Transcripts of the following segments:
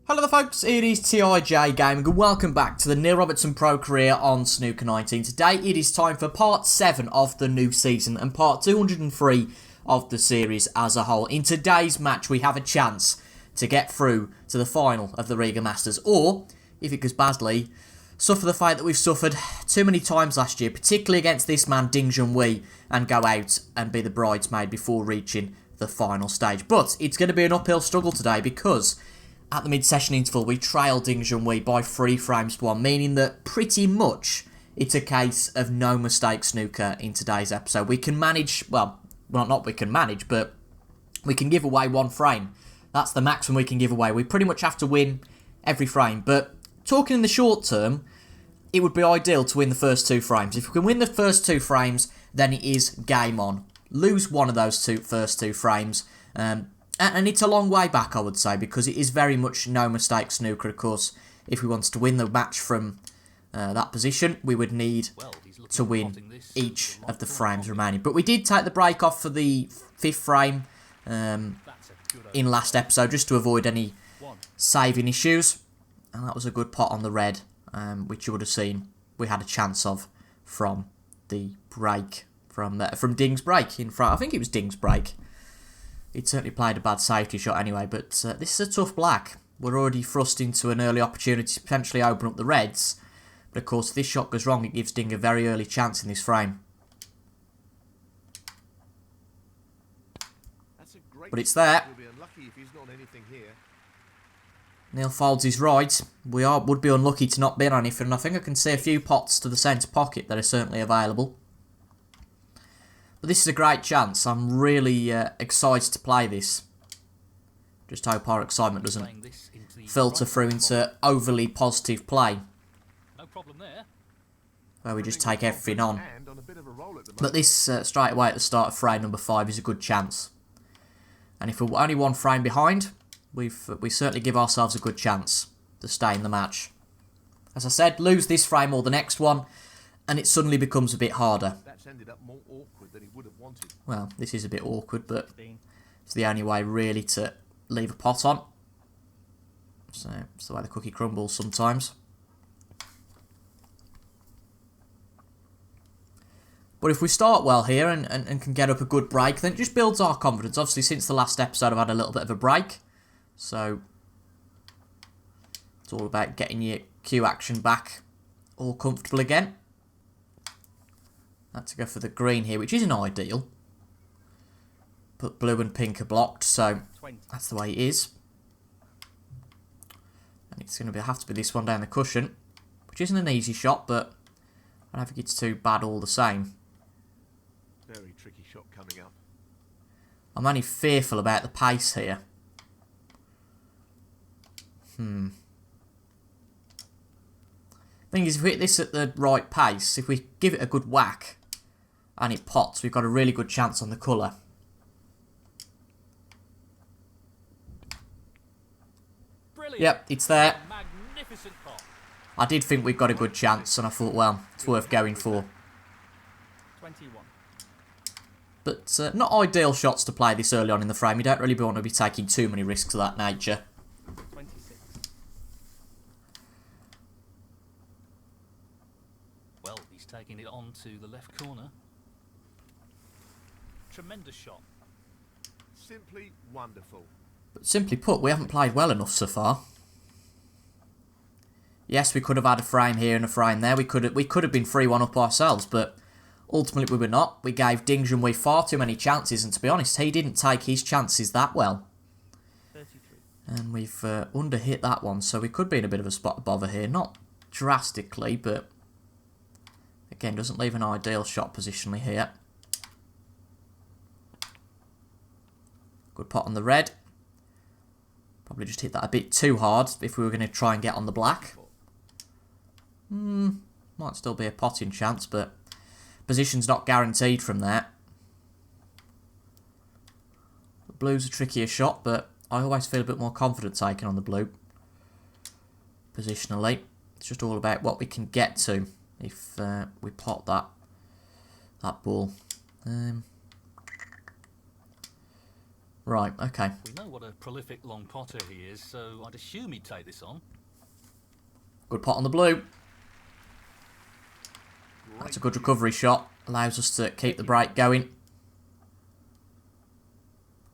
Hello there folks, it is TIJ Gaming and welcome back to the Neil Robertson Pro Career on Snooker 19. Today it is time for part 7 of the new season and part 203 of the series as a whole. In today's match we have a chance to get through to the final of the RIGA Masters, or, if it goes badly, suffer the fate that we've suffered too many times last year, particularly against this man Ding Junhui, and go out and be the bridesmaid before reaching the final stage. But it's going to be an uphill struggle today because at the mid-session interval, we trailed Ding Junhui by 3 frames to 1, meaning that pretty much it's a case of no mistake snooker in today's episode. We can manage, well, not we can manage, but we can give away 1 frame. That's the maximum we can give away. We pretty much have to win every frame, but talking in the short term, it would be ideal to win the first 2 frames. If we can win the first 2 frames, then it is game on. Lose one of those first two frames, and it's a long way back, I would say, because it is very much no-mistake snooker. Of course, if we wanted to win the match from that position, we would need to win each of the frames remaining. But we did take the break off for the 5th frame in last episode, just to avoid any saving issues. And that was a good pot on the red, which you would have seen we had a chance of from the break, from Ding's break in front. I think it was Ding's break. He'd certainly played a bad safety shot anyway, but this is a tough black. We're already thrust into an early opportunity to potentially open up the reds. But of course, if this shot goes wrong, it gives Ding a very early chance in this frame. But it's there. Neil folds his right. We would be unlucky to not bin on anything, and I think I can see a few pots to the centre pocket that are certainly available. But this is a great chance. I'm really excited to play this. Just hope our excitement doesn't filter through into overly positive play, where we just take everything on. But this straight away at the start of frame number 5 is a good chance. And if we're only 1 frame behind, we certainly give ourselves a good chance to stay in the match. As I said, lose this frame or the next one, and it suddenly becomes a bit harder. Well, this is a bit awkward, but it's the only way really to leave a pot on. So it's the way the cookie crumbles sometimes. But if we start well here and can get up a good break, then it just builds our confidence. Obviously, since the last episode, I've had a little bit of a break. So it's all about getting your cue action back all comfortable again. Had to go for the green here, which isn't ideal. But blue and pink are blocked, so that's the way it is. And it's going to have to be this one down the cushion, which isn't an easy shot, but I don't think it's too bad all the same. Very tricky shot coming up. I'm only fearful about the pace here. Thing is, if we hit this at the right pace, if we give it a good whack and it pots, we've got a really good chance on the colour. Yep, it's there. I did think we've got a good chance, and I thought, well, it's worth going for. But not ideal shots to play this early on in the frame. You don't really want to be taking too many risks of that nature. Well, he's taking it on to the left corner. Tremendous shot. Simply wonderful. But simply put, we haven't played well enough so far. Yes, we could have had a frame here and a frame there. We could have been 3-1 up ourselves, but ultimately we were not. We gave Ding Junhui far too many chances, and to be honest, he didn't take his chances that well. 33. And we've underhit that one, so we could be in a bit of a spot of bother here. Not drastically, but again, doesn't leave an ideal shot positionally here. Good pot on the red. Probably just hit that a bit too hard if we were going to try and get on the black. Might still be a potting chance, but position's not guaranteed from there. The blue's a trickier shot, but I always feel a bit more confident taking on the blue. Positionally, it's just all about what we can get to if we pot that ball. Right, okay. We know what a prolific long potter he is, so I'd assume he'd take this on. Good pot on the blue. That's a good recovery shot. Allows us to keep the break going.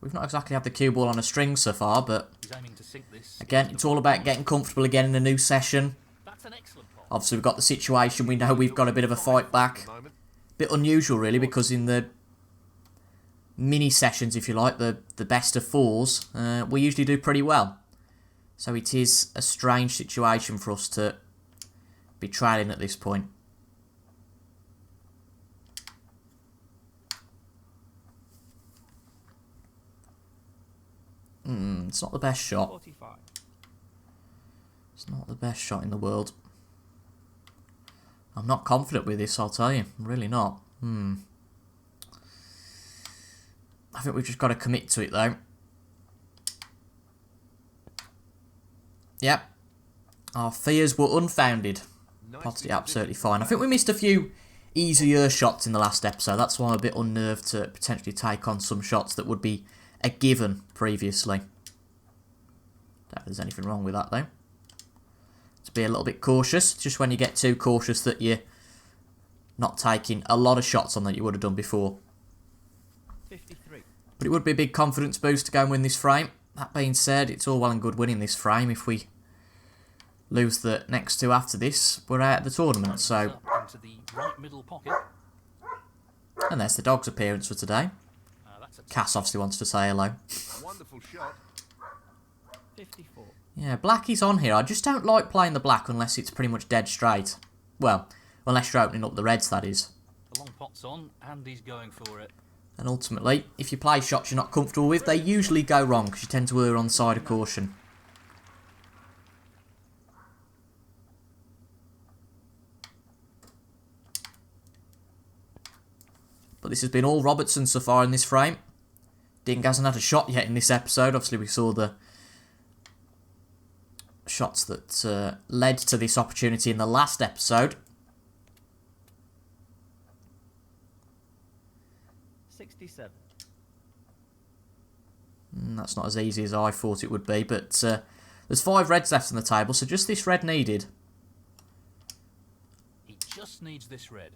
We've not exactly had the cue ball on a string so far, but He's aiming to sink this. again, it's all about getting comfortable again in a new session. That's an excellent pot. Obviously, we've got the situation. We know we've got a bit of a fight back. Bit unusual, really, because in the mini sessions, if you like, the best of fours, we usually do pretty well. So it is a strange situation for us to be trailing at this point. It's not the best shot. 45. It's not the best shot in the world. I'm not confident with this, I'll tell you. I'm really not. I think we've just got to commit to it, though. Yep. Our fears were unfounded. Potted it absolutely fine. I think we missed a few easier shots in the last episode. That's why I'm a bit unnerved to potentially take on some shots that would be a given previously. Don't think there's anything wrong with that, though. To be a little bit cautious. Just when you get too cautious that you're not taking a lot of shots on that you would have done before. 53. But it would be a big confidence boost to go and win this frame. That being said, it's all well and good winning this frame. If we lose the next two after this, we're out of the tournament. So, Into the right middle pocket. and there's the dog's appearance for today. That's a Cass obviously wants to say hello. Wonderful shot. 54. Yeah, black is on here. I just don't like playing the black unless it's pretty much dead straight. Well, unless you're opening up the reds, that is. the long pot's on, and he's going for it. And ultimately, if you play shots you're not comfortable with, they usually go wrong because you tend to err on the side of caution. But this has been all Robertson so far in this frame. Ding hasn't had a shot yet in this episode. Obviously, we saw the shots that led to this opportunity in the last episode. 67. That's not as easy as I thought it would be, but there's 5 reds left on the table, so just this red needed. He just needs this red.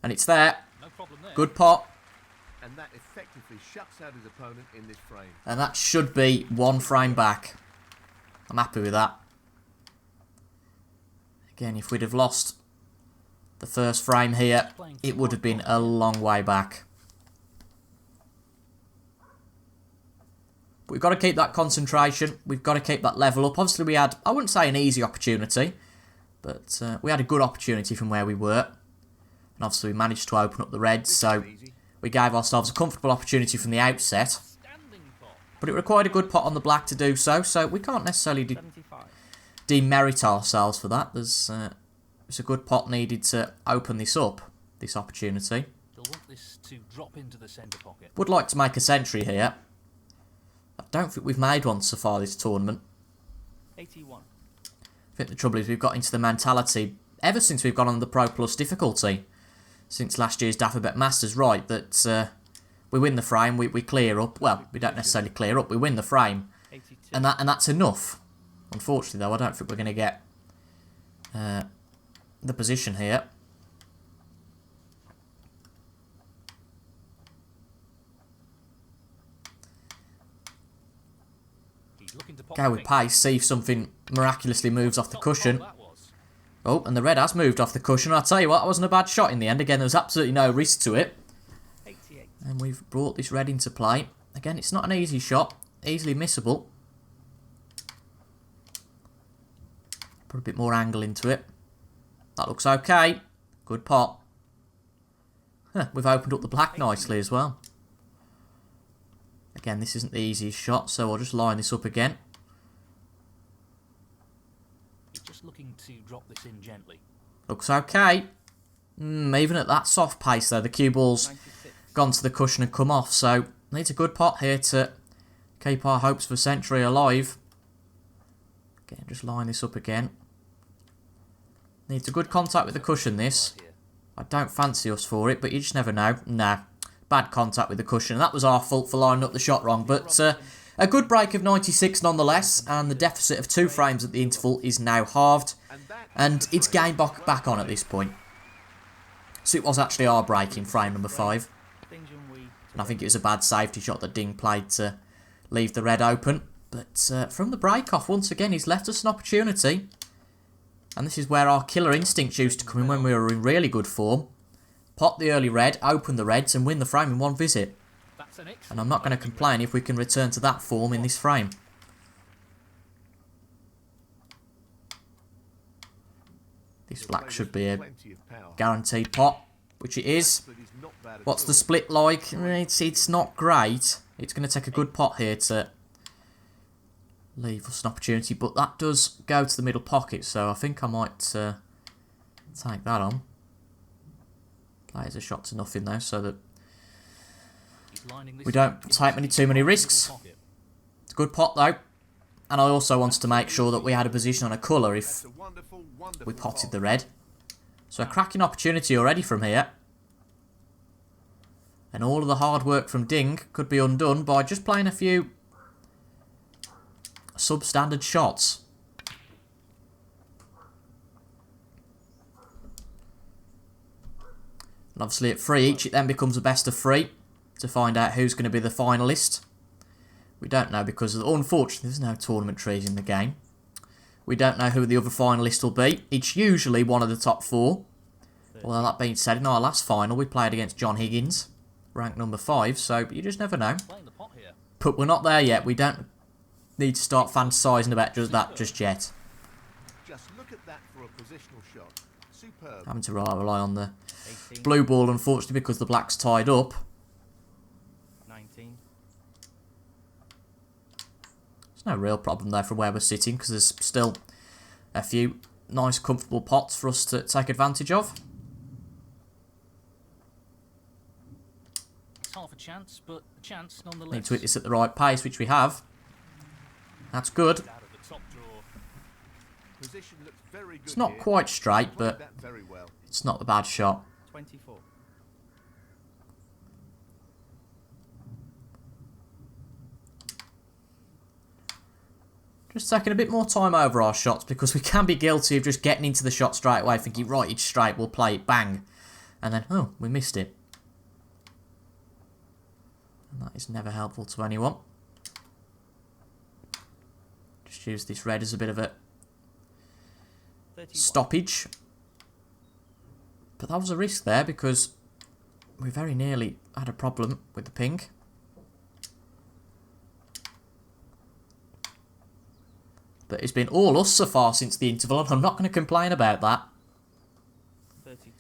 And it's there. No problem there. Good pot. And that effectively shuts out his opponent in this frame. And that should be 1 frame back. I'm happy with that. Again, if we'd have lost the first frame here, it would have been a long way back. But we've got to keep that concentration. We've got to keep that level up. Obviously, we had, I wouldn't say an easy opportunity, but we had a good opportunity from where we were. And obviously, we managed to open up the reds, so we gave ourselves a comfortable opportunity from the outset. Standing pot. But it required a good pot on the black to do so, so we can't necessarily 75. demerit ourselves for that. There's a good pot needed to open this up, this opportunity. He'll want this to drop into the centre pocket. Would like to make a century here. I don't think we've made one so far this tournament. 81. I think the trouble is we've got into the mentality, ever since we've gone on the Pro Plus difficulty, since last year's Daffabet Masters, right, that we win the frame, we clear up. Well, we don't necessarily clear up, we win the frame. 82. And that's enough. Unfortunately, though, I don't think we're going to get the position here. He's looking to pop Go the with pink. pace, see if something miraculously moves off the Top pot cushion. that was. Oh, and the red has moved off the cushion. I'll tell you what, that wasn't a bad shot in the end. Again, there was absolutely no risk to it. 88. And we've brought this red into play. Again, it's not an easy shot. Easily missable. Put a bit more angle into it. That looks okay. Good pot. Huh, we've opened up the black nicely as well. Again, this isn't the easiest shot, so I'll just line this up again. He's just looking to drop this in gently. Looks okay. Even at that soft pace, though, the cue ball's 96. gone to the cushion and come off, so needs a good pot here to keep our hopes for century alive. Again, just line this up again. Needs a good contact with the cushion, this. Right here. I don't fancy us for it, but you just never know. Nah. bad contact with the cushion. That was our fault for lining up the shot wrong. But a good break of 96 nonetheless, and the deficit of 2 frames at the interval is now halved. And it's game back on at this point. So it was actually our break in frame number 5. And I think it was a bad safety shot that Ding played to leave the red open. But from the break-off, once again, he's left us an opportunity. And this is where our killer instincts used to come in when we were in really good form. Pot the early red, open the reds, and win the frame in one visit. And I'm not going to complain if we can return to that form in this frame. This black should be a guaranteed pot, which it is. What's the split like? It's not great. It's going to take a good pot here to leave us an opportunity, but that does go to the middle pocket, so I think I might take that on. Plays a shot to nothing though, so that we don't take too many risks. It's a good pot though, and I also wanted to make sure that we had a position on a colour if we potted the red. So a cracking opportunity already from here. And all of the hard work from Ding could be undone by just playing a few substandard shots. And obviously at 3 each, it then becomes a best of 3 to find out who's going to be the finalist. We don't know because, unfortunately, there's no tournament trees in the game. We don't know who the other finalist will be. It's usually one of the top 4. Although that being said, in our last final, we played against John Higgins, ranked number 5, so you just never know. But we're not there yet. We don't need to start fantasising about just that just yet. Just look at that for a positional shot. Superb. Having to rely on the blue ball, unfortunately, because the black's tied up. 19. There's no real problem there from where we're sitting, because there's still a few nice, comfortable pots for us to take advantage of. It's half a chance, but a chance nonetheless. Need to hit this at the right pace, which we have. That's good. Out of the top drawer. Position looks very good It's not here. quite straight, Played but that very well. it's not a bad shot. 24. Just taking a bit more time over our shots because we can be guilty of just getting into the shot straight away, thinking, right, it's straight, we'll play it, bang. And then, oh, we missed it. And that is never helpful to anyone. Just use this red as a bit of a 31. stoppage. But that was a risk there because we very nearly had a problem with the pink. But it's been all us so far since the interval, and I'm not going to complain about that. 32.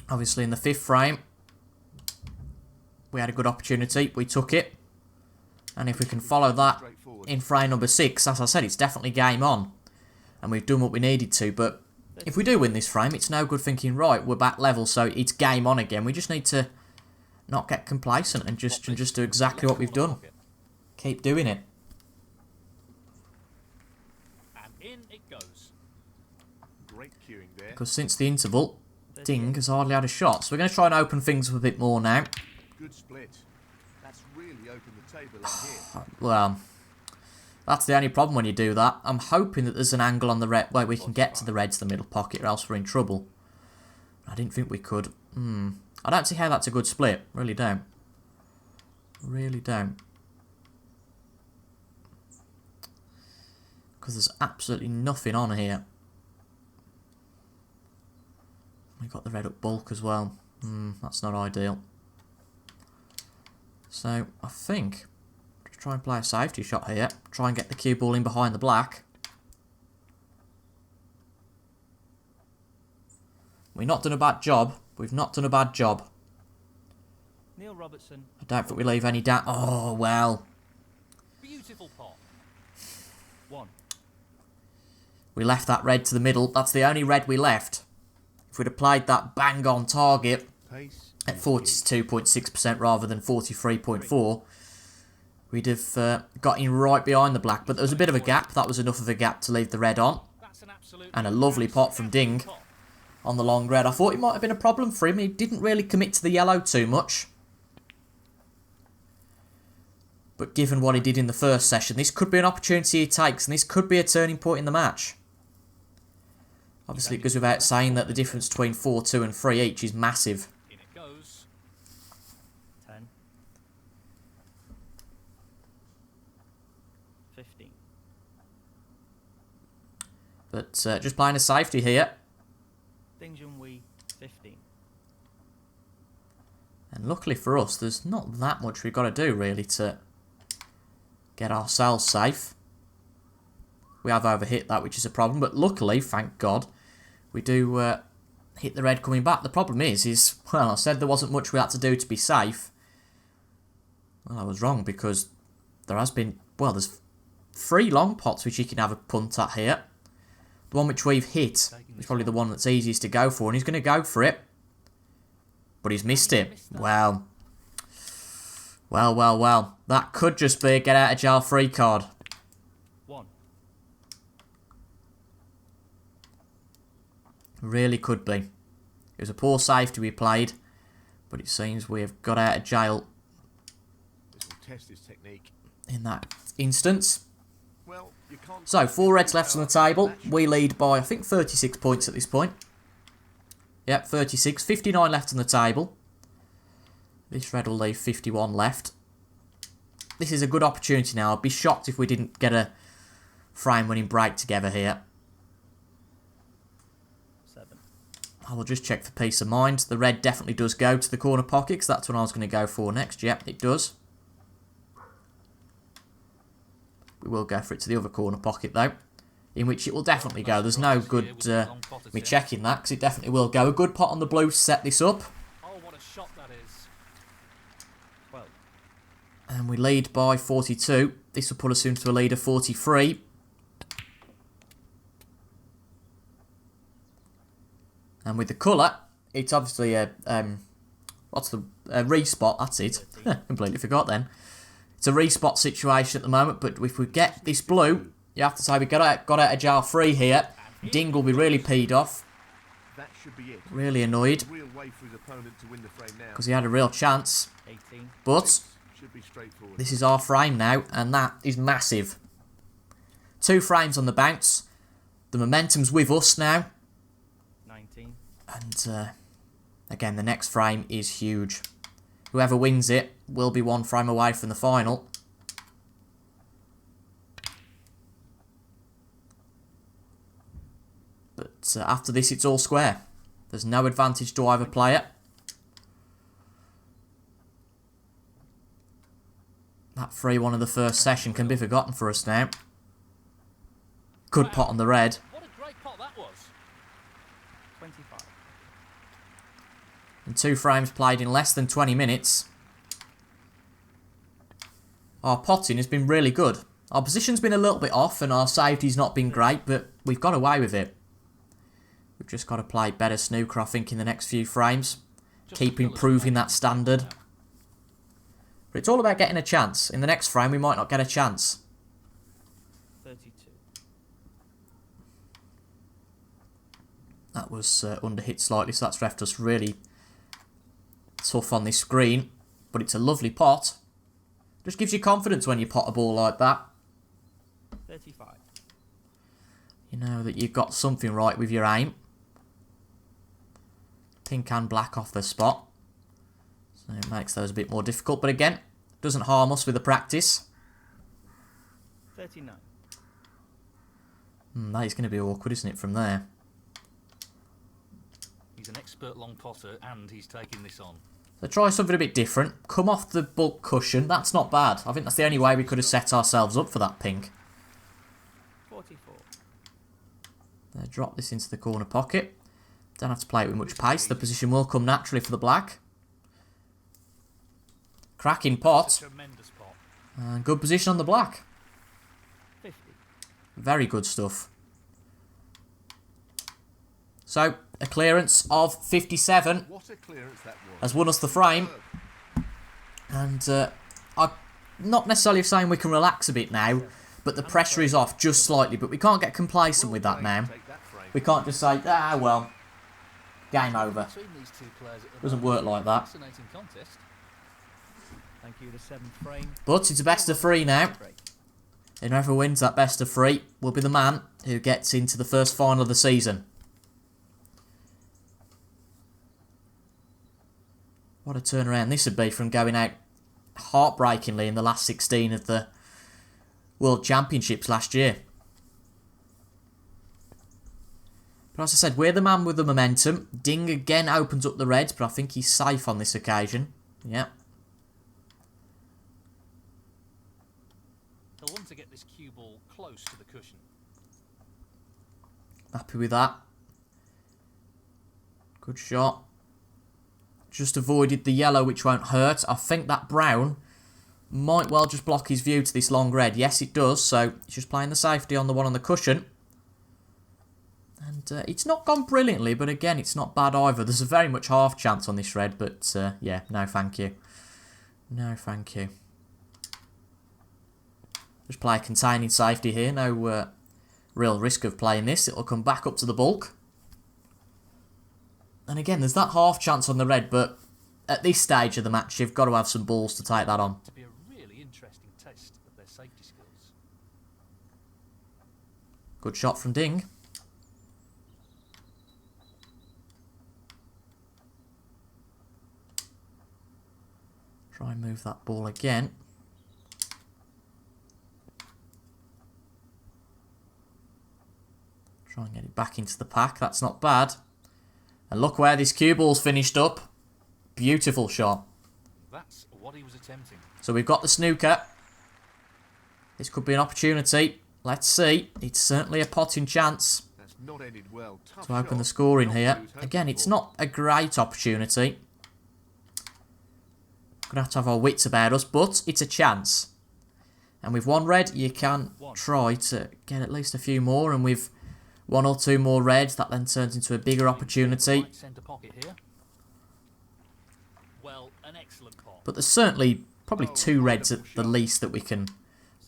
Obviously in the 5th frame, we had a good opportunity, we took it. And if we can follow that in frame number 6, as I said, it's definitely game on. And we've done what we needed to, but if we do win this frame, it's no good thinking, right, we're back level, so it's game on again. We just need to not get complacent and just do exactly what we've done. Keep doing it. And in it goes. Great cueing there. Because since the interval, Ding has hardly had a shot. So we're going to try and open things up a bit more now. Good split. That's really opened the table up here. Well, that's the only problem when you do that. I'm hoping that there's an angle on the red where we can get to the red to the middle pocket, or else we're in trouble. I didn't think we could. I don't see how that's a good split. Really don't. Really don't. Because there's absolutely nothing on here. We got the red up bulk as well. That's not ideal. So, I think, just try and play a safety shot here. Try and get the cue ball in behind the black. We've not done a bad job. We've not done a bad job. Neil Robertson. I don't think we leave any down. Oh, well. Beautiful pot. 1. We left that red to the middle. That's the only red we left. If we'd have played that bang on target Pace. at 42.6% rather than 43.4%, we'd have got in right behind the black. But there was a bit of a gap. That was enough of a gap to leave the red on. That's an absolute And a lovely pot from Ding. on the long red. I thought it might have been a problem for him. He didn't really commit to the yellow too much. But given what he did in the first session, this could be an opportunity he takes, and this could be a turning point in the match. Obviously, it goes without saying that the difference between 4-2 and 3 each is massive. In it goes. 10. 15. But just playing a safety here. Ding Junhui, 15. And luckily for us, there's not that much we've got to do, really, to get ourselves safe. We have overhit that, which is a problem. But luckily, thank God, we do hit the red coming back. The problem is, well, I said there wasn't much we had to do to be safe. Well, I was wrong, because there has been, well, there's 3 long pots which you can have a punt at here. The one which we've hit is probably the one that's easiest to go for, and he's going to go for it. But he's missed it. Well. Well. That could just be a get out of jail free card. 1. Really could be. It was a poor safety we played, but it seems we have got out of jail This will test his technique. in that instance. Well, you can't. So, 4 reds left on the table. We lead by, I think, 36 points at this point. Yep, 36. 59 left on the table. This red will leave 51 left. This is a good opportunity now. I'd be shocked if we didn't get a frame-winning break together here. 7. I will just check for peace of mind. The red definitely does go to the corner pocket, because that's what I was going to go for next. Yep, it does. We will go for it to the other corner pocket, though, in which it will definitely go. There's no good me checking that, because it definitely will go. A good pot on the blue to set this up. Oh, what a shot that is. 12. And we lead by 42. This will put us into a lead of 43. And with the colour, it's obviously a respot. That's it. Completely forgot then. It's a respot situation at the moment, but if we get this blue, you have to say we got out of jail free here. Ding will be really peed off, That should be it. really annoyed, Real way for his opponent to win the frame now. because he had a real chance. 18. But Should be straightforward. this is our frame now, and that is massive. 2 frames on the bounce. The momentum's with us now. 19. And again, the next frame is huge. Whoever wins it will be 1 frame away from the final. But after this, it's all square. There's no advantage to either player. That 3-1 of the first session can be forgotten for us now. Good pot on the red. What a great pot that was. 25. And 2 frames played in less than 20 minutes. Our potting has been really good. Our position's been a little bit off and our safety's not been great, but we've got away with it. We've just got to play better snooker, I think, in the next few frames. Keep improving that standard. But it's all about getting a chance. In the next frame, we might not get a chance. 32. That was underhit slightly, so that's left us really tough on this screen. But it's a lovely pot. Just gives you confidence when you pot a ball like that. 35. You know that you've got something right with your aim. Pink and black off the spot. So it makes those a bit more difficult. But again, doesn't harm us with the practice. 39. That is going to be awkward, isn't it, from there? He's an expert long potter, and he's taking this on. So try something a bit different. Come off the bulk cushion. That's not bad. I think that's the only way we could have set ourselves up for that pink. 44. Drop this into the corner pocket. Don't have to play it with much pace. The position will come naturally for the black. Cracking pot. Tremendous pot. And good position on the black. 50. Very good stuff. So, a clearance of 57 What a clearance that was. has won us the frame. And I'm not necessarily saying we can relax a bit now, but the pressure is off just slightly. But we can't get complacent with that now. Take that frame. We can't just say, ah, well, Game over. Between these two players at the Doesn't moment, work like that. Fascinating contest. Thank you. The 7th frame. But it's a best of 3 now. Break. And whoever wins that best of 3 will be the man who gets into the first final of the season. What a turnaround this would be from going out heartbreakingly in the last 16 of the World Championships last year. But as I said, we're the man with the momentum. Ding again opens up the reds, but I think he's safe on this occasion. Yeah. He'll want to get this cue ball close to the cushion. Happy with that. Good shot. Just avoided the yellow, which won't hurt. I think that brown might well just block his view to this long red. Yes, it does. So he's just playing the safety on the one on the cushion. And it's not gone brilliantly, but again, it's not bad either. There's a very much half chance on this red, but yeah, no thank you. No thank you. Just play a containing safety here. No real risk of playing this. It'll come back up to the bulk. And again, there's that half chance on the red, but at this stage of the match, you've got to have some balls to take that on. To be a really interesting test of their safety skills. Good shot from Ding. Try and move that ball again. Try and get it back into the pack. That's not bad. And look where this cue ball's finished up. Beautiful shot. That's what he was attempting. So we've got the snooker. This could be an opportunity. Let's see. It's certainly a potting chance That's not ended well. Tough to open shot. the score in Not here. lose hope Again, it's for. not a great opportunity. Gonna have to have our wits about us, but it's a chance. And with one red, you can try to get at least a few more, and with 1 or 2 more reds, that then turns into a bigger opportunity. Right centre pocket here. Well, an excellent pot. But there's certainly probably 2 reds at the least that we can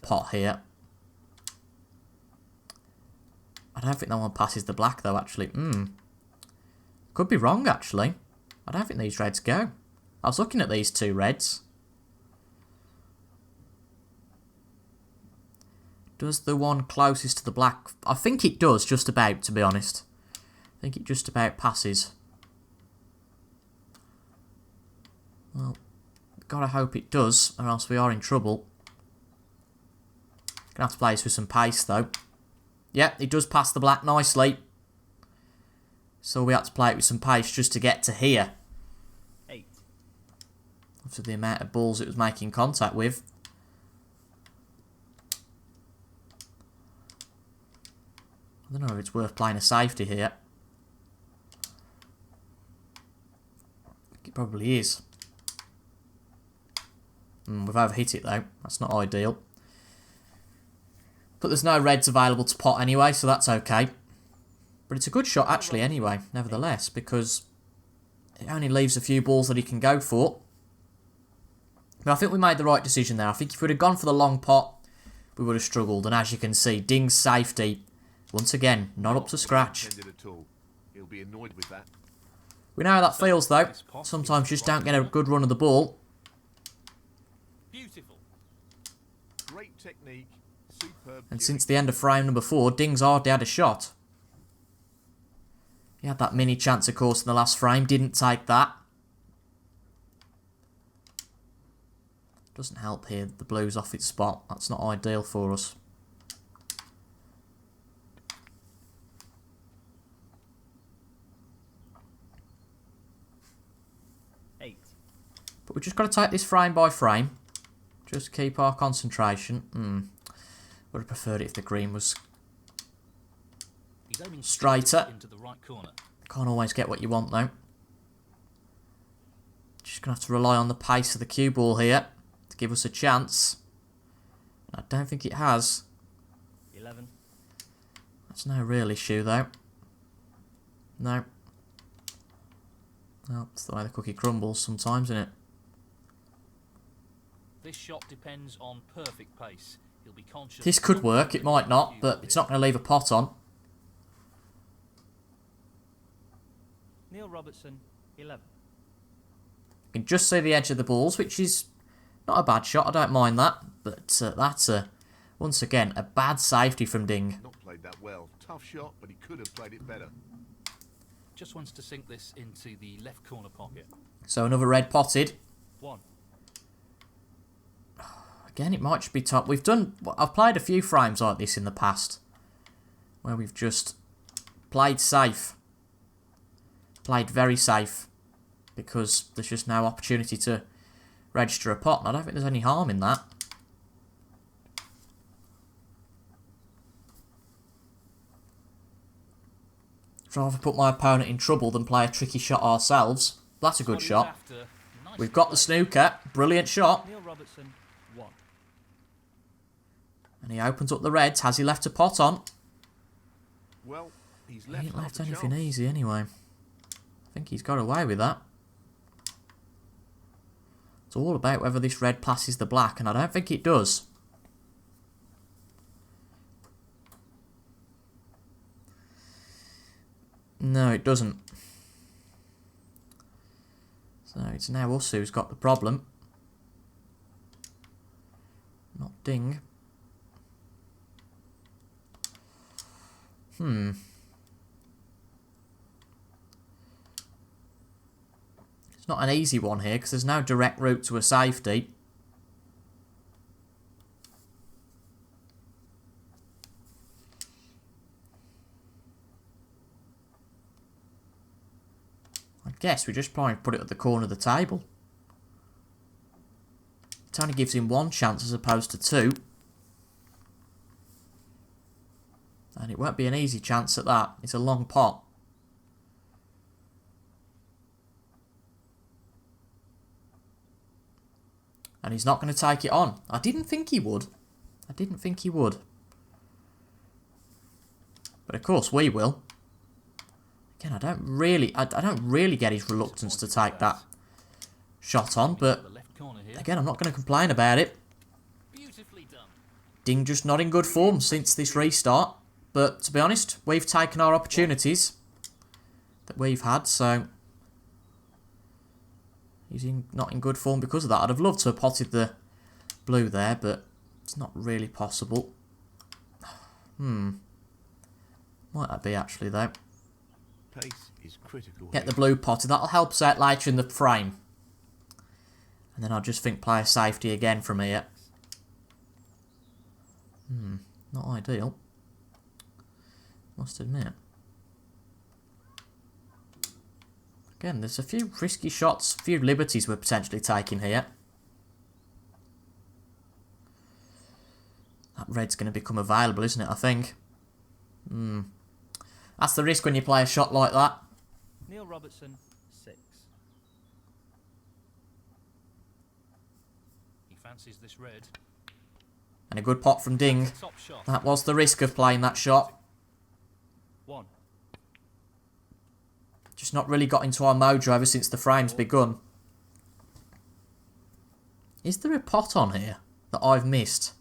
pot here. I don't think that one passes the black though, actually. Could be wrong, actually. I don't think these reds go. I was looking at these 2 reds. Does the one closest to the black... I think it does, just about, to be honest. I think it just about passes. Well, gotta hope it does, or else we are in trouble. Gonna have to play this with some pace, though. Yep, it does pass the black nicely. So we had to play it with some pace just to get to here. 8. After the amount of balls it was making contact with. I don't know if it's worth playing a safety here. It probably is. We've overhit it though. That's not ideal. But there's no reds available to pot anyway, so that's okay. But it's a good shot actually anyway, nevertheless, because it only leaves a few balls that he can go for. But I think we made the right decision there. I think if we'd have gone for the long pot, we would have struggled. And as you can see, Ding's safety, once again, not up to scratch. Intended at all. He'll be annoyed with that. We know how that feels though. Sometimes you just don't get a good run of the ball. Beautiful. Great technique. Superb. And cueing. since the end of frame number 4, Ding's hardly had a shot. He had that mini chance, of course, in the last frame. Didn't take that. Doesn't help here. The blue's off its spot. That's not ideal for us. But we've just got to take this frame by frame. Just to keep our concentration. Would have preferred it if the green was He's aiming straighter. into the right corner. Can't always get what you want though. Just going to have to rely on the pace of the cue ball here to give us a chance. I don't think it has. 11. That's no real issue though. No. Well, it's the way the cookie crumbles sometimes, isn't it? This shot depends on perfect pace. He'll be conscious. This could work, it might not, but it's not going to leave a pot on. Neil Robertson, 11. You can just see the edge of the balls, which is not a bad shot. I don't mind that. But that's, once again, a bad safety from Ding. Not played that well. Tough shot, but he could have played it better. Just wants to sink this into the left corner pocket. So another red potted. 1. Again, it might just be top. I've played a few frames like this in the past, where we've just played safe. Played very safe, because there's just no opportunity to register a pot, and I don't think there's any harm in that. I'd rather put my opponent in trouble than play a tricky shot ourselves. That's a good shot. We've got the snooker. Brilliant shot. Neil Robertson, 1. And he opens up the reds. Has he left a pot on? Well, he's He left, ain't left half a anything chance. easy anyway. I think he's got away with that. It's all about whether this red passes the black, and I don't think it does. No, it doesn't. So it's now us who's got the problem. Not Ding. It's not an easy one here because there's no direct route to a safety. I guess we just try and put it at the corner of the table. It only gives him one chance as opposed to two. And it won't be an easy chance at that. It's a long pot. And he's not going to take it on. I didn't think he would. I didn't think he would. But of course we will. Again, I don't really get his reluctance to take that shot on, but again, I'm not going to complain about it. Beautifully done. Ding just not in good form since this restart. But to be honest, we've taken our opportunities that we've had, so he's not in good form because of that. I'd have loved to have potted the blue there, but it's not really possible. Might that be actually though? Pace is critical. Get the blue potted. That'll help us out later in the frame. And then I'll just think player safety again from here. Not ideal. Must admit. Again, there's a few risky shots, a few liberties we're potentially taking here. That red's going to become available, isn't it, I think? That's the risk when you play a shot like that. Neil Robertson, 6. He fancies this red. And a good pot from Ding. Top shot. That was the risk of playing that shot. 1. Just not really got into our mojo ever since the frame's begun. Is there a pot on here that I've missed?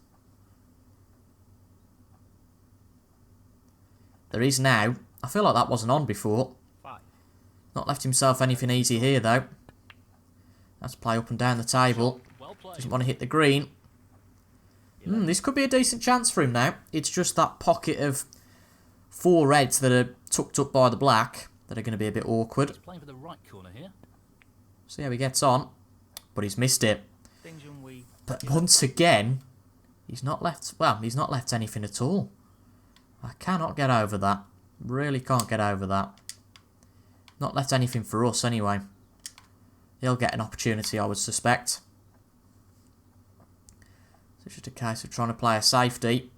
There is now. I feel like that wasn't on before. 5. Not left himself anything easy here though. Has to play up and down the table. Well played. Doesn't want to hit the green. This could be a decent chance for him now. It's just that pocket of 4 reds that are tucked up by the black that are going to be a bit awkward. He's playing for the right corner here. See how he gets on. But he's missed it. But once again, he's not left, well, he's not left anything at all. I cannot get over that. Really can't get over that. Not left anything for us anyway. He'll get an opportunity, I would suspect. So it's just a case of trying to play a safety.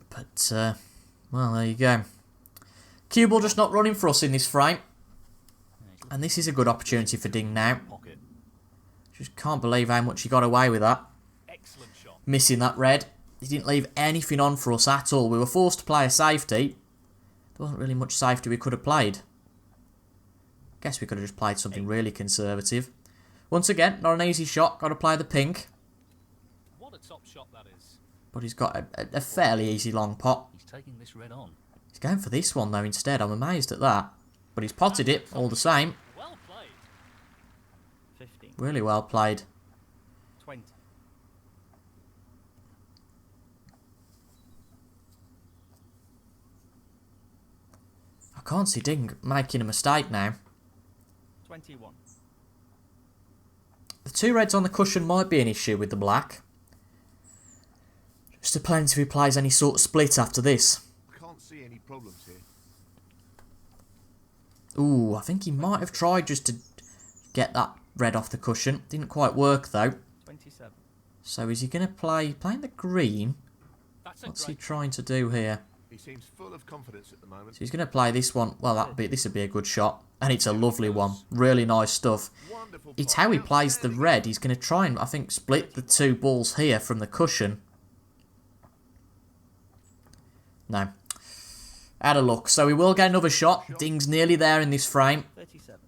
But, well, there you go. Cue ball just not running for us in this frame. And this is a good opportunity for Ding now. Pocket. Just can't believe how much he got away with that. Excellent shot. Missing that red. He didn't leave anything on for us at all. We were forced to play a safety. There wasn't really much safety we could have played. Guess we could have just played something really conservative. Once again, not an easy shot. Got to play the pink. What a top shot that is. But he's got a fairly easy long pot. He's taking this red on. He's going for this one, though, instead. I'm amazed at that. But he's potted it, all the same. Well played. 15. Really well played. 20. I can't see Ding making a mistake now. 21. The 2 reds on the cushion might be an issue with the black. Just depends if he plays any sort of split after this. I can't see any problems here. Ooh, I think he might have tried just to get that red off the cushion. Didn't quite work, though. 27. So is he going to playing the green? That's a What's he great trying to do here? He seems full of confidence at the moment. So he's going to play this one. Well, this would be a good shot. And it's a lovely one. Really nice stuff. Wonderful It's pot. how he plays the Outstanding. red. He's going to try and, I think, split the 2 balls here from the cushion. No. Out of luck. So we will get another shot. Ding's nearly there in this frame. 37.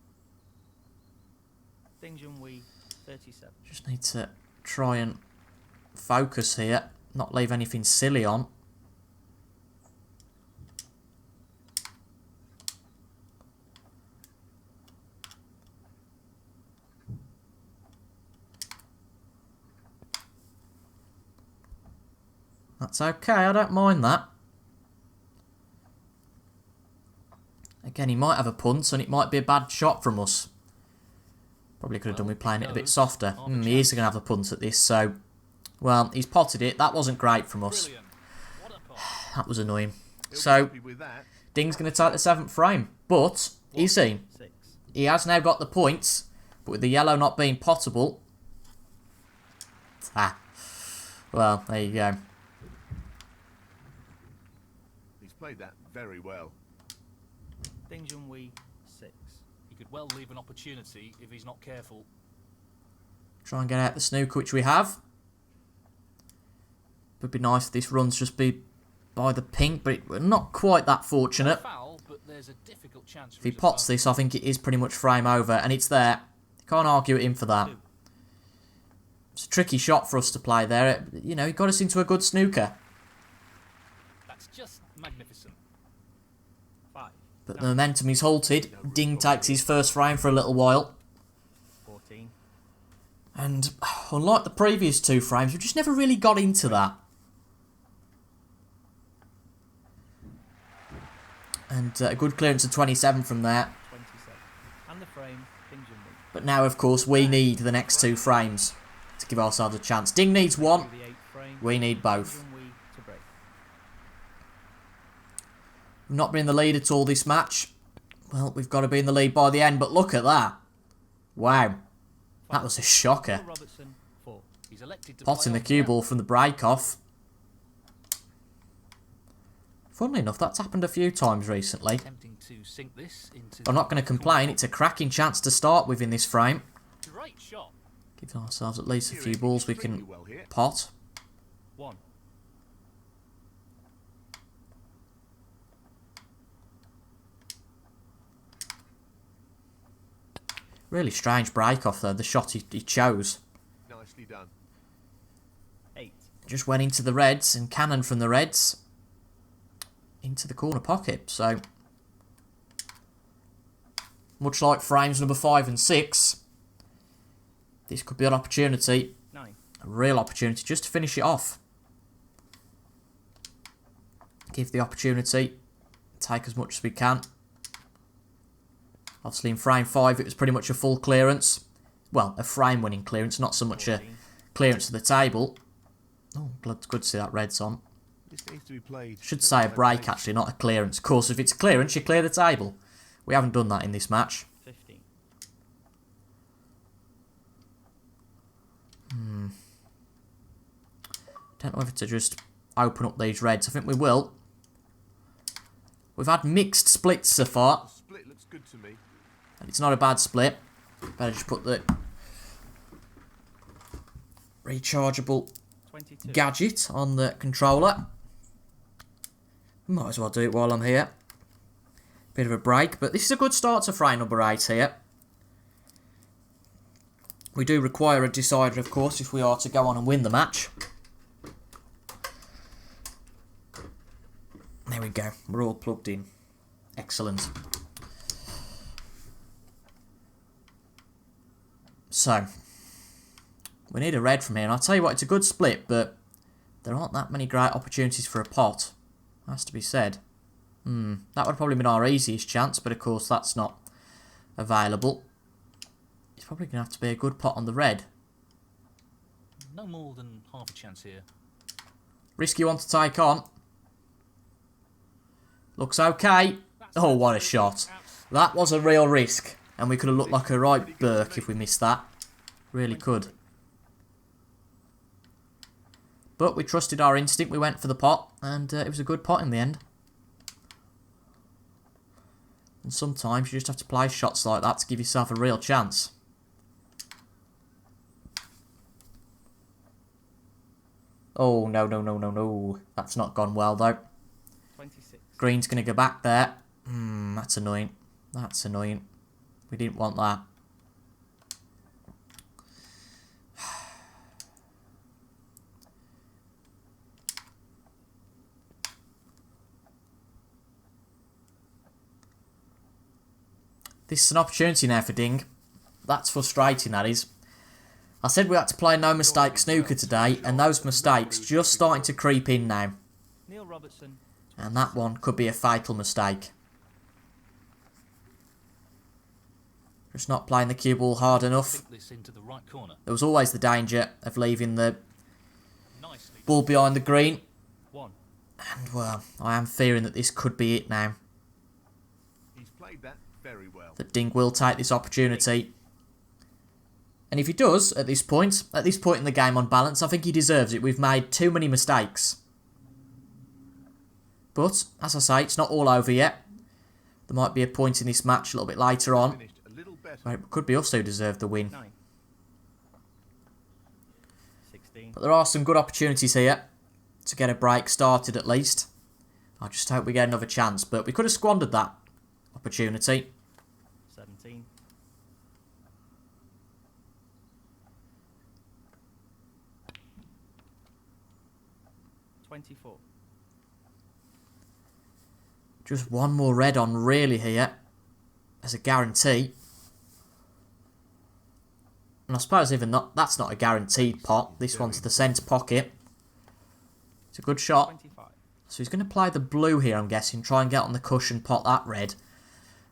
Ding Junhui, 37. Just need to try and focus here. Not leave anything silly on. That's okay, I don't mind that. Again, he might have a punt and it might be a bad shot from us. Probably could have done with playing it a bit softer. He is going to have a punt at this, so... Well, he's potted it. That wasn't great from us. brilliant. What a pot. That was annoying. He'll be So, happy with that. Ding's going to take the 7th frame. But, you see, 6. he has now got the points. But with the yellow not being pottable... Ah. Well, there you go. He's played that very well. Ding Junhui, 6. He could well leave an opportunity if he's not careful. Try and get out the snooker, which we have. Would be nice if this runs just be by the pink, but we're not quite that fortunate. Foul, but there's a difficult chance. If he pots this, I think it is pretty much frame over, and it's there. Can't argue with him for that. 2. It's a tricky shot for us to play there. You know, he got us into a good snooker. That's just magnificent. 5. But the momentum is halted. Ding takes his first frame for a little while. 14. And unlike the previous 2 frames, we just never really got into that. And a good clearance of 27 from there. 27. And the frame, Ding Junhui. But now, of course, we need the next 2 frames to give ourselves a chance. Ding needs 1. The 8th frame. We need both. Ding Junhui to break. We've not been in the lead at all this match. Well, we've got to be in the lead by the end, but look at that. Wow. That was a shocker. Neil Robertson, 4. He's elected to Potting play the on cue now. ball from the break-off. Funnily enough, that's happened a few times recently. Attempting to sink this into. I'm not going to complain. It's a cracking chance to start with in this frame. Great shot. Give ourselves at least a few Steering balls we extremely can well here. pot. 1. Really strange break-off, though, the shot he chose. Nicely done. 8. Just went into the reds and cannon from the reds into the corner pocket. So, much like frames number 5 and 6, this could be an opportunity, 9. a real opportunity, just to finish it off. Give the opportunity, take as much as we can. Obviously in frame 5 it was pretty much a full clearance. Well, a frame winning clearance, not so much a 14. clearance to the table. Oh, good to see that red's on. This needs to be played. Should at say a the break pace. actually, not a clearance. Of course, if it's a clearance, you clear the table. We haven't done that in this match. 15. Don't know whether to just open up these reds. I think we will. We've had mixed splits so far, The split looks good to me. and it's not a bad split. Better just put the rechargeable 22. gadget on the controller. Might as well do it while I'm here. Bit of a break, but this is a good start to frame number 8 here. We do require a decider, of course, if we are to go on and win the match. There we go. We're all plugged in. Excellent. So, we need a red from here. And I'll tell you what, it's a good split, but there aren't that many great opportunities for a pot. Has to be said. That would probably been our easiest chance, but of course that's not available. It's probably going to have to be a good pot on the red. No more than half a chance here. Risky one to take on. Looks okay. Oh, what a shot. That was a real risk. And we could have looked like a right Burke if we missed that. Really could. But we trusted our instinct. We went for the pot. And it was a good pot in the end. And sometimes you just have to play shots like that to give yourself a real chance. Oh, no, no, no, no, no. That's not gone well, though. 26. Green's going to go back there. That's annoying. That's annoying. We didn't want that. This is an opportunity now for Ding. That's frustrating, that is. I said we had to play no mistake snooker today, and those mistakes just starting to creep in now. Neil Robertson. And that one could be a fatal mistake. Just not playing the cue ball hard enough. Think this into the right corner. There was always the danger of leaving the Nicely. ball behind the green. 1. And, well, I am fearing that this could be it now. He's played that very well. That Ding will take this opportunity. And if he does, at this point in the game on balance, I think he deserves it. We've made too many mistakes. But, as I say, it's not all over yet. There might be a point in this match a little bit later on Finished a little better. where it could be us who deserve the win. 9. 16. But there are some good opportunities here to get a break started at least. I just hope we get another chance. But we could have squandered that opportunity. 17. 24. Just one more red on really here as a guarantee. And I suppose even that's not a guaranteed pot. This one's the centre pocket. It's a good shot. 25. So he's going to play the blue here, I'm guessing. Try and get on the cushion, pot that red.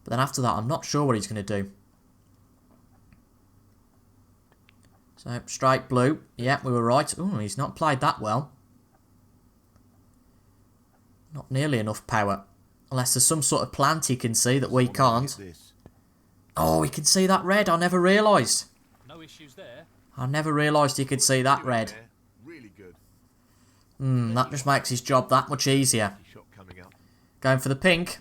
But then after that, I'm not sure what he's going to do. So, straight blue. Yeah, we were right. Ooh, he's not played that well. Not nearly enough power. Unless there's some sort of plant he can see that we can't. Oh, he can see that red. I never realised. No issues there. I never realised he could see that red. Really good. That just makes his job that much easier. Shot coming up. Going for the pink.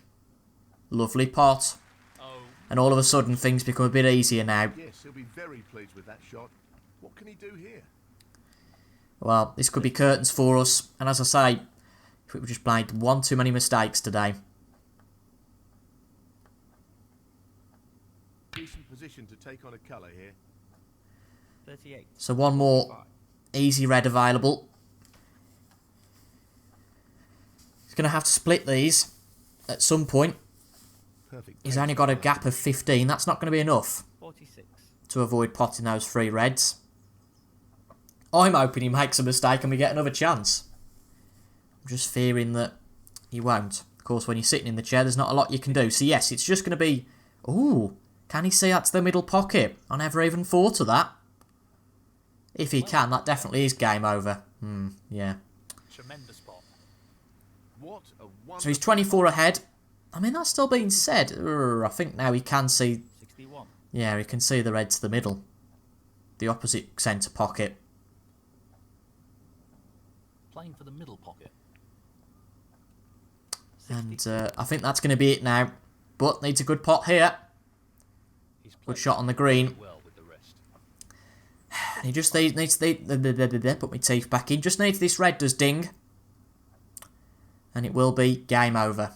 Lovely pot. Oh, And all of a sudden, things become a bit easier now. Yes, he'll be very pleased with that shot. What can he do here? Well, this could be curtains for us. And as I say, if we just played one too many mistakes today. Decent position to take on a colour here. 38. So one more easy red available. He's going to have to split these at some point. Perfect. He's only got a gap of 15. That's not going to be enough 46. to avoid potting those three reds. I'm hoping he makes a mistake and we get another chance. I'm just fearing that he won't. Of course, when you're sitting in the chair, there's not a lot you can do. So yes, it's just going to be... Ooh, can he see that's the middle pocket? I never even thought of that. If he can, that definitely is game over. Yeah. tremendous spot. What a So he's 24 ahead. I mean, that's still being said. I think now he can see... 61. Yeah, he can see the red to the middle. The opposite centre pocket. Playing for the middle pocket. And I think that's going to be it now. But needs a good pot here. He's Good played shot on the green. well with the rest. And he just needs the... Put my teeth back in. Just needs this red, does Ding. And it will be game over.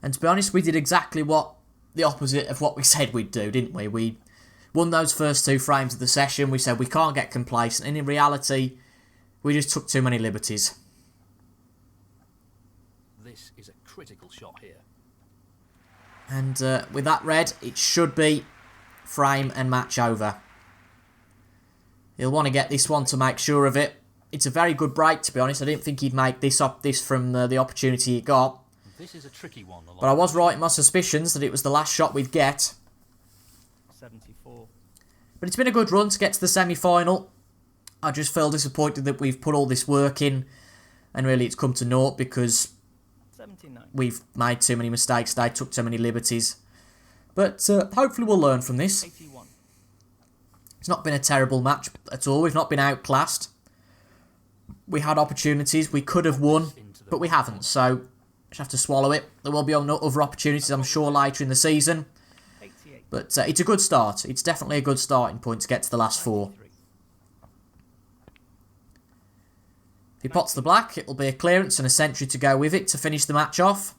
And to be honest, we did exactly the opposite of what we said we'd do, didn't we? We won those first two frames of the session. We said we can't get complacent. And in reality, we just took too many liberties. This is a critical shot here. And with that red, it should be frame and match over. He'll want to get this one to make sure of it. It's a very good break, to be honest. I didn't think he'd make this from the opportunity he got. This is a tricky one. But I was right in my suspicions that it was the last shot we'd get. 74. But it's been a good run to get to the semi-final. I just feel disappointed that we've put all this work in and really it's come to naught because 79. we've made too many mistakes today, took too many liberties. But hopefully we'll learn from this. 81. It's not been a terrible match at all. We've not been outclassed. We had opportunities. We could have won, but we haven't. So just have to swallow it. There will be other opportunities, I'm sure, later in the season. 88. But it's a good start. It's definitely a good starting point to get to the last four. 93. If he pots the black, it'll be a clearance and a century to go with it to finish the match off.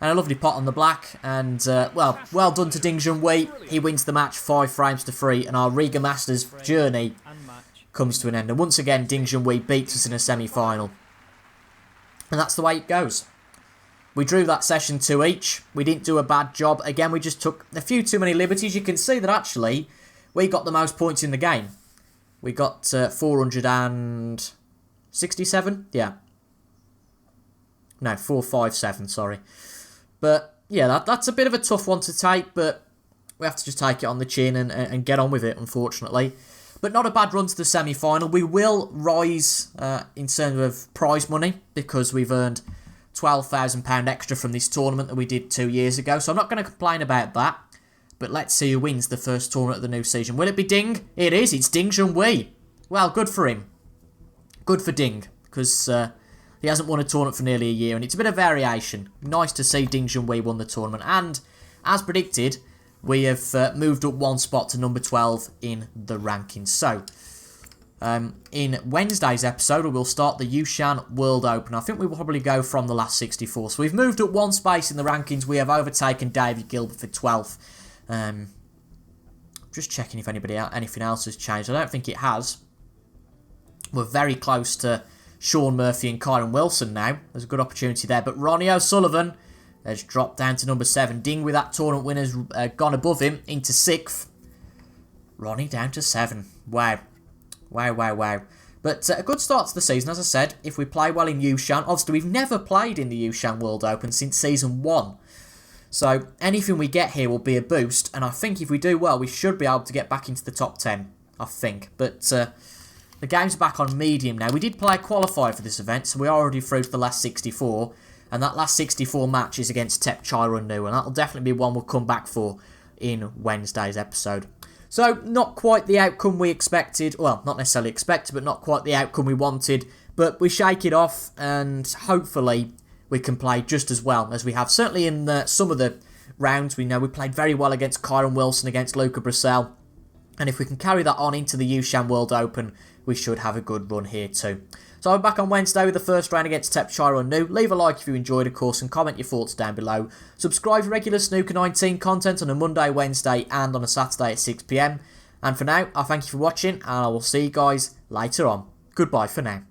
And a lovely pot on the black. And, well done to Ding Junhui. He wins the match 5 frames to 3. And our RIGA Masters journey And match. comes to an end. And once again, Ding Junhui beats us in a semi-final. And that's the way it goes. We drew that session 2 each. We didn't do a bad job. Again, we just took a few too many liberties. You can see that actually we got the most points in the game. We got 467. Yeah. No, 457, sorry. But yeah, that's a bit of a tough one to take, but we have to just take it on the chin and get on with it, unfortunately. But not a bad run to the semi-final. We will rise in terms of prize money because we've earned £12,000 extra from this tournament that we did 2 years ago. So I'm not going to complain about that. But let's see who wins the first tournament of the new season. Will it be Ding? It is. It's Ding Junhui. Well, good for him. Good for Ding. Because he hasn't won a tournament for nearly a year. And it's a bit of variation. Nice to see Ding Junhui won the tournament. And, as predicted, we have moved up 1 spot to number 12 in the rankings. So, in Wednesday's episode, we'll start the Yushan World Open. I think we will probably go from the last 64. So we've moved up 1 space in the rankings. We have overtaken David Gilbert for 12th. Just checking if anything else has changed. I don't think it has. We're very close to Sean Murphy and Kyron Wilson now. There's a good opportunity there. But Ronnie O'Sullivan has dropped down to number 7. Ding with that tournament win has gone above him into 6th. Ronnie down to 7. Wow. Wow. But a good start to the season, as I said. If we play well in Yushan. Obviously, we've never played in the Yushan World Open since Season 1. So, anything we get here will be a boost. And I think if we do well, we should be able to get back into the top 10. I think. But the game's back on medium now. We did play a qualifier for this event, so we are already through to the last 64. And that last 64 match is against Tep Chirunnu. And that'll definitely be one we'll come back for in Wednesday's episode. So, not quite the outcome we expected. Well, not necessarily expected, but not quite the outcome we wanted. But we shake it off, and hopefully we can play just as well as we have. Certainly in some of the rounds, we know we played very well against Kyron Wilson, against Luca Brissell. And if we can carry that on into the Yushan World Open, we should have a good run here too. So I'm back on Wednesday with the first round against Tep Chirunnu. Leave a like if you enjoyed, of course, and comment your thoughts down below. Subscribe for regular Snooker 19 content on a Monday, Wednesday, and on a Saturday at 6 PM. And for now, I thank you for watching, and I will see you guys later on. Goodbye for now.